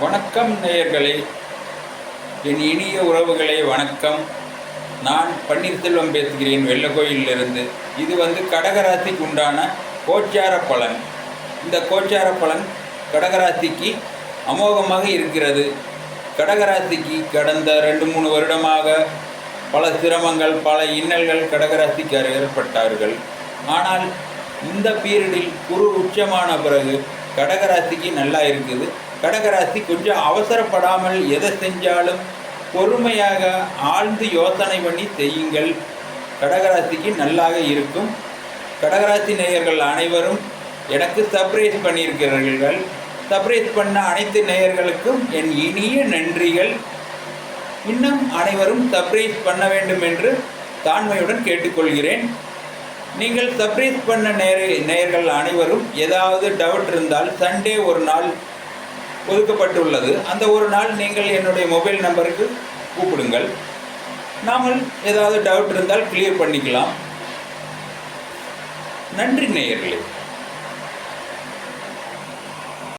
வணக்கம் நேயர்களே, என் இனிய உறவுகளே வணக்கம். நான் பன்னீர்செல்வம் பேசுகிறேன் வெள்ளக்கோயிலிருந்து. இது கடகராசிக்கு உண்டான கோச்சார பலன். இந்த கோச்சார பலன் கடகராசிக்கு அமோகமாக இருக்கிறது. கடகராசிக்கு கடந்த 2-3 வருடமாக பல சிரமங்கள், பல இன்னல்கள் கடகராசிக்கு ஏற்பட்டார்கள். ஆனால் இந்த பீரியடில் குரு உச்சமான பிறகு கடகராசிக்கு நல்லா இருக்குது. கடகராசி கொஞ்சம் அவசரப்படாமல் எதை செஞ்சாலும் பொறுமையாக ஆழ்ந்து யோசனை பண்ணி செய்யுங்கள். கடகராசிக்கு நல்லாக இருக்கும். கடகராசி நேயர்கள் அனைவரும் எனக்கு சர்ப்ரைஸ் பண்ணியிருக்கிறார்கள். சர்ப்ரைஸ் பண்ண அனைத்து நேயர்களுக்கும் என் இனிய நன்றிகள். இன்னும் அனைவரும் சர்ப்ரைஸ் பண்ண வேண்டும் என்று தாழ்மையுடன் கேட்டுக்கொள்கிறேன். நீங்கள் சர்ப்ரைஸ் பண்ண நேயர்கள் அனைவரும் ஏதாவது டவுட் இருந்தால் சண்டே ஒரு நாள் ஒதுக்கப்பட்டுள்ளது. அந்த ஒரு நாள் நீங்கள் என்னுடைய மொபைல் நம்பருக்கு கூப்பிடுங்கள். நாமல் ஏதாவது டவுட் இருந்தால் கிளியர் பண்ணிக்கலாம். நன்றி நேயர்களே.